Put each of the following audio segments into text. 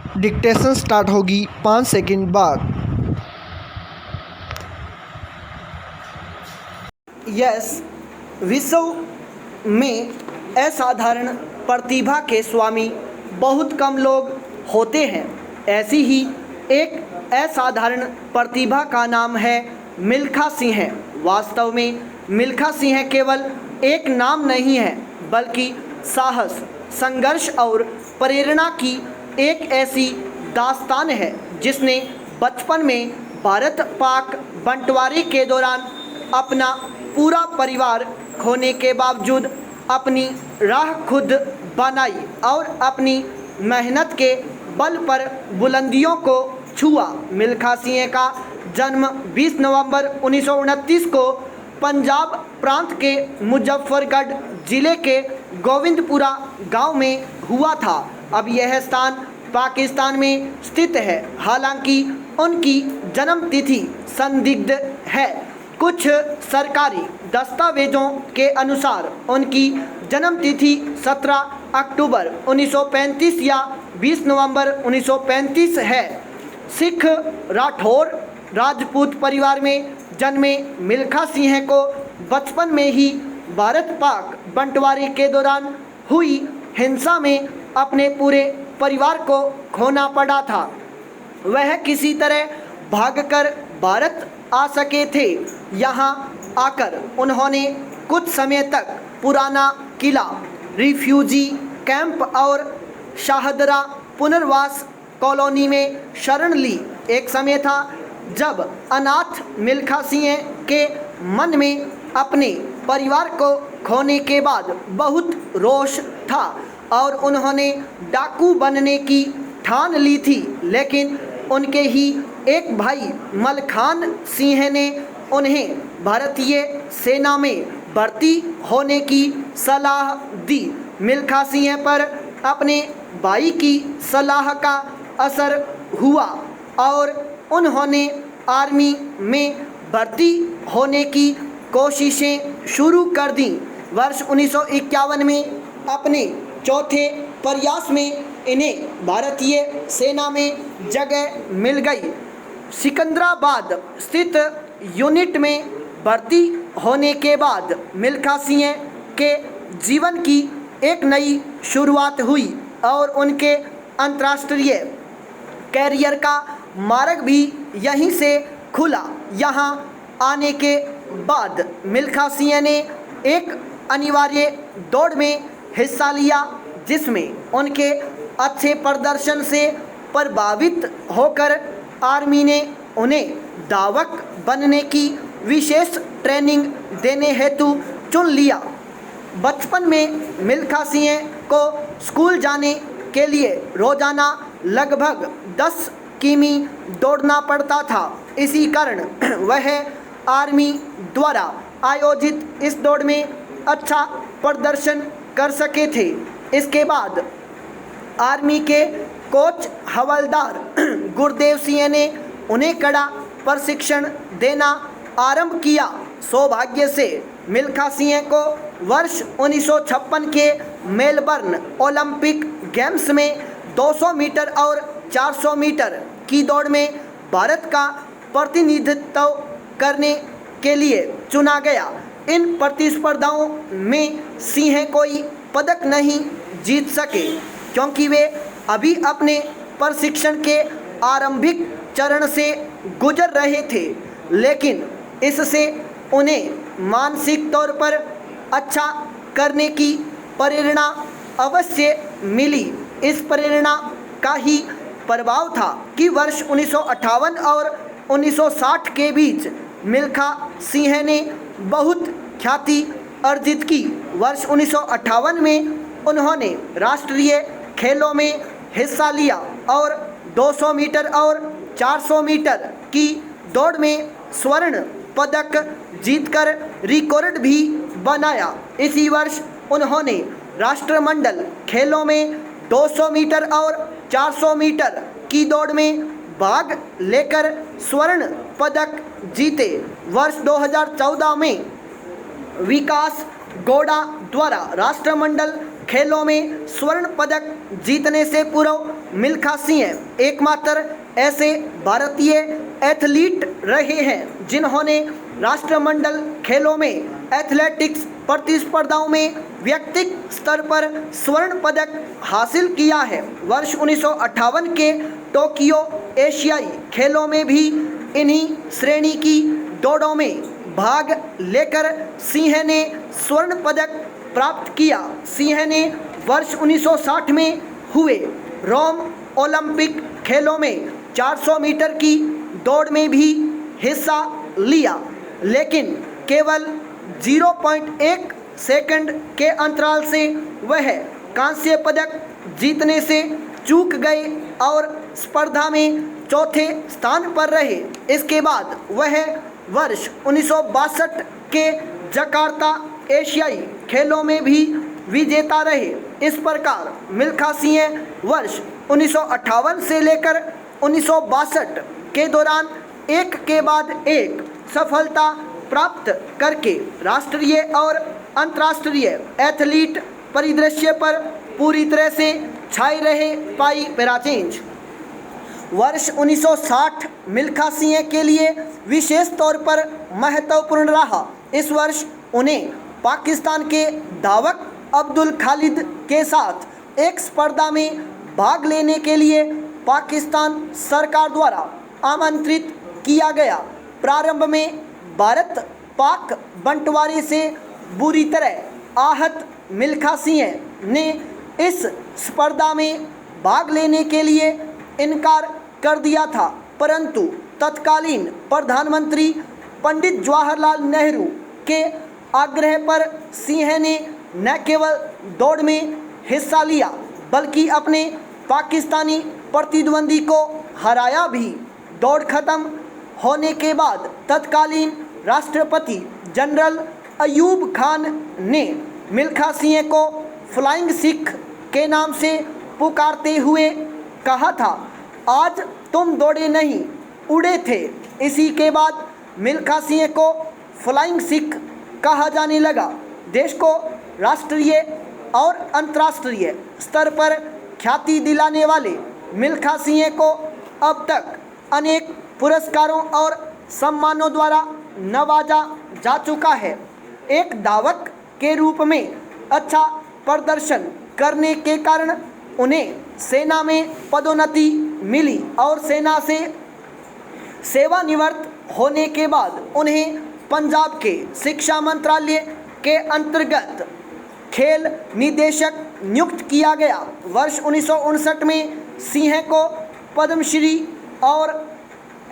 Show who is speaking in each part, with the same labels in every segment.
Speaker 1: Dictation start होगी 5 second बाद।
Speaker 2: Yes, विश्व में असाधारण प्रतिभा के स्वामी बहुत कम लोग होते हैं। ऐसी ही एक असाधारण प्रतिभा का नाम है मिल्खा सिंह। वास्तव में मिल्खा सिंह केवल एक नाम नहीं है, बल्कि साहस, संघर्ष और प्रेरणा की एक ऐसी दास्तान है जिसने बचपन में भारत पाक बंटवारे के दौरान अपना पूरा परिवार खोने के बावजूद अपनी राह खुद बनाई और अपनी मेहनत के बल पर बुलंदियों को छुआ। मिल्खा सिंह का जन्म 20 नवंबर 1929 को पंजाब प्रांत के मुजफ्फरगढ़ जिले के गोविंदपुरा गांव में हुआ था। अब यह स्थान पाकिस्तान में स्थित है। हालांकि उनकी जन्म तिथि संदिग्ध है। कुछ सरकारी दस्तावेजों के अनुसार उनकी जन्म तिथि 17 अक्टूबर 1935 या 20 नवंबर 1935 है। सिख राठौर राजपूत परिवार में जन्मे मिल्खा सिंह को बचपन में ही भारत पाक बंटवारे के दौरान हुई हिंसा में अपने पूरे परिवार को खोना पड़ा था। वह किसी तरह भागकर भारत आ सके थे। यहाँ आकर उन्होंने कुछ समय तक पुराना किला, रिफ्यूजी कैंप और शाहदरा पुनर्वास कॉलोनी में शरण ली। एक समय था जब अनाथ मिल्खा सिंह के मन में अपने परिवार को खोने के बाद बहुत रोष था और उन्होंने डाकू बनने की ठान ली थी। लेकिन उनके ही एक भाई मलखान सिंह ने उन्हें भारतीय सेना में भर्ती होने की सलाह दी। मिल्खा सिंह पर अपने भाई की सलाह का असर हुआ और उन्होंने आर्मी में भर्ती होने की कोशिशें शुरू कर दी। वर्ष 1951 में अपने चौथे प्रयास में इन्हें भारतीय सेना में जगह मिल गई। सिकंदराबाद स्थित यूनिट में भर्ती होने के बाद मिल्खा सिंह के जीवन की एक नई शुरुआत हुई और उनके अंतर्राष्ट्रीय कैरियर का मार्ग भी यहीं से खुला। यहाँ आने के बाद मिल्खा सिंह ने एक अनिवार्य दौड़ में हिस्सा लिया जिसमें उनके अच्छे प्रदर्शन से प्रभावित होकर आर्मी ने उन्हें धावक बनने की विशेष ट्रेनिंग देने हेतु चुन लिया। बचपन में मिल्खा सिंह को स्कूल जाने के लिए रोजाना लगभग 10 किमी दौड़ना पड़ता था। इसी कारण वह आर्मी द्वारा आयोजित इस दौड़ में अच्छा प्रदर्शन कर सके थे। इसके बाद आर्मी के कोच हवलदार गुरदेव सिंह ने उन्हें कड़ा प्रशिक्षण देना आरंभ किया। सौभाग्य से मिल्खा सिंह को वर्ष 1956 के मेलबर्न ओलंपिक गेम्स में 200 मीटर और 400 मीटर की दौड़ में भारत का प्रतिनिधित्व करने के लिए चुना गया। इन प्रतिस्पर्धाओं में सिंह कोई पदक नहीं जीत सके क्योंकि वे अभी अपने प्रशिक्षण के आरंभिक चरण से गुजर रहे थे, लेकिन इससे उन्हें मानसिक तौर पर अच्छा करने की प्रेरणा अवश्य मिली। इस प्रेरणा का ही प्रभाव था कि वर्ष 1958 और 1960 के बीच मिल्खा सिंह ने बहुत ख्याति अर्जित की। वर्ष 1958 में उन्होंने राष्ट्रीय खेलों में हिस्सा लिया और 200 मीटर और 400 मीटर की दौड़ में स्वर्ण पदक जीतकर रिकॉर्ड भी बनाया। इसी वर्ष उन्होंने राष्ट्रमंडल खेलों में 200 मीटर और 400 मीटर की दौड़ में भाग लेकर स्वर्ण पदक जीते। वर्ष 2014 में विकास गौड़ा द्वारा राष्ट्रमंडल खेलों में स्वर्ण पदक जीतने से पूर्व मिल्खा सिंह एकमात्र ऐसे भारतीय एथलीट रहे हैं जिन्होंने राष्ट्रमंडल खेलों में एथलेटिक्स प्रतिस्पर्धाओं में व्यक्तिगत स्तर पर स्वर्ण पदक हासिल किया है। वर्ष 1958 के टोक्यो एशियाई खेलों में भी इन्हीं श्रेणी की दौड़ों में भाग लेकर सिंह ने स्वर्ण पदक प्राप्त किया। सिंह ने वर्ष 1960 में हुए रोम ओलंपिक खेलों में 400 मीटर की दौड़ में भी हिस्सा लिया, लेकिन केवल 0.1 सेकंड के अंतराल से वह कांस्य पदक जीतने से चूक गए और स्पर्धा में चौथे स्थान पर रहे। इसके बाद वह वर्ष 1962 के जकार्ता एशियाई खेलों में भी विजेता रहे। इस प्रकार मिल्खा सिंह वर्ष 1958 से लेकर 1962 के दौरान एक के बाद एक सफलता प्राप्त करके राष्ट्रीय और अंतर्राष्ट्रीय एथलीट परिदृश्य पर पूरी तरह से छाए रहे। पाई पैराचेंज वर्ष 1960 मिल्खा सिंह के लिए विशेष तौर पर महत्वपूर्ण रहा। इस वर्ष उन्हें पाकिस्तान के धावक अब्दुल खालिद के साथ एक स्पर्धा में भाग लेने के लिए पाकिस्तान सरकार द्वारा आमंत्रित किया गया। प्रारंभ में भारत पाक बंटवारे से बुरी तरह आहत मिल्खा सिंह ने इस स्पर्धा में भाग लेने के लिए इनकार कर दिया था, परंतु तत्कालीन प्रधानमंत्री पंडित जवाहरलाल नेहरू के आग्रह पर सिंह ने न केवल दौड़ में हिस्सा लिया बल्कि अपने पाकिस्तानी प्रतिद्वंदी को हराया भी। दौड़ खत्म होने के बाद तत्कालीन राष्ट्रपति जनरल अयूब खान ने मिल्खा सिंह को फ्लाइंग सिख के नाम से पुकारते हुए कहा था, आज तुम दौड़े नहीं उड़े थे। इसी के बाद मिल्खा सिंह को फ्लाइंग सिख कहा जाने लगा। देश को राष्ट्रीय और अंतर्राष्ट्रीय स्तर पर ख्याति दिलाने वाले मिल्खा सिंह को अब तक अनेक पुरस्कारों और सम्मानों द्वारा नवाजा जा चुका है। एक धावक के रूप में अच्छा प्रदर्शन करने के कारण उन्हें सेना में पदोन्नति मिली और सेना से सेवानिवृत्त होने के बाद उन्हें पंजाब के शिक्षा मंत्रालय के अंतर्गत खेल निदेशक नियुक्त किया गया। वर्ष 1959 में सिंह को पद्मश्री और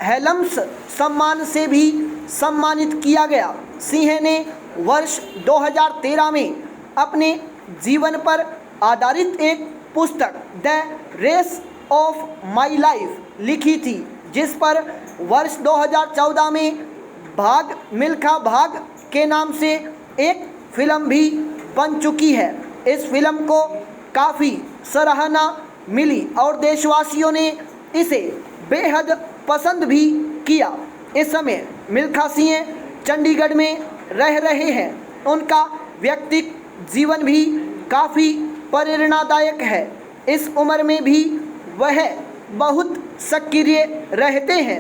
Speaker 2: हेल्म्स सम्मान से भी सम्मानित किया गया। सिंह ने वर्ष 2013 में अपने जीवन पर आधारित एक पुस्तक the race of my life लिखी थी, जिस पर वर्ष 2014 में भाग मिल्खा भाग के नाम से एक फिल्म भी बन चुकी है। इस फिल्म को काफ़ी सराहना मिली और देशवासियों ने इसे बेहद पसंद भी किया। इस समय मिल्खा सिंह चंडीगढ़ में रह रहे हैं। उनका व्यक्तिगत जीवन भी काफ़ी प्रेरणादायक है। इस उम्र में भी वह बहुत सक्रिय रहते हैं।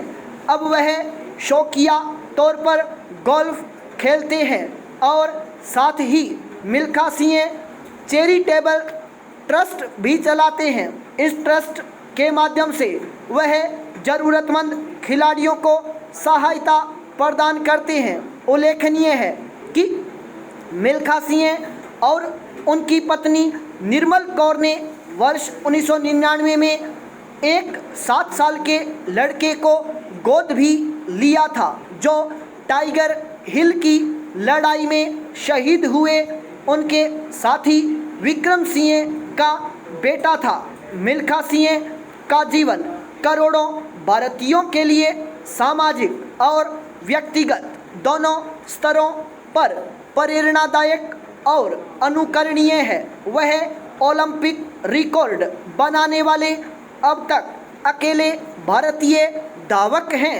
Speaker 2: अब वह शौकिया तौर पर गोल्फ खेलते हैं और साथ ही मिल्खा सिंह चैरिटेबल ट्रस्ट भी चलाते हैं। इस ट्रस्ट के माध्यम से वह ज़रूरतमंद खिलाड़ियों को सहायता प्रदान करते हैं। उल्लेखनीय है कि मिल्खा सिंह और उनकी पत्नी निर्मल कौर ने वर्ष 1999 में एक 7 साल के लड़के को गोद भी लिया था, जो टाइगर हिल की लड़ाई में शहीद हुए उनके साथी विक्रम सिंह का बेटा था। मिल्खा सिंह का जीवन करोड़ों भारतीयों के लिए सामाजिक और व्यक्तिगत दोनों स्तरों पर प्रेरणादायक और अनुकरणीय है। वह ओलंपिक रिकॉर्ड बनाने वाले अब तक अकेले भारतीय धावक हैं।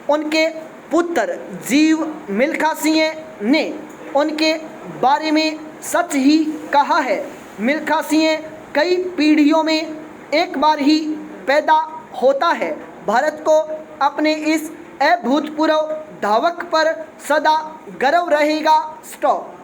Speaker 2: उनके पुत्र जीव मिल्खा सिंह ने उनके बारे में सच ही कहा है। मिल्खा सिंह कई पीढ़ियों में एक बार ही पैदा होता है। भारत को अपने इस अभूतपूर्व धावक पर सदा गर्व रहेगा। स्टॉप।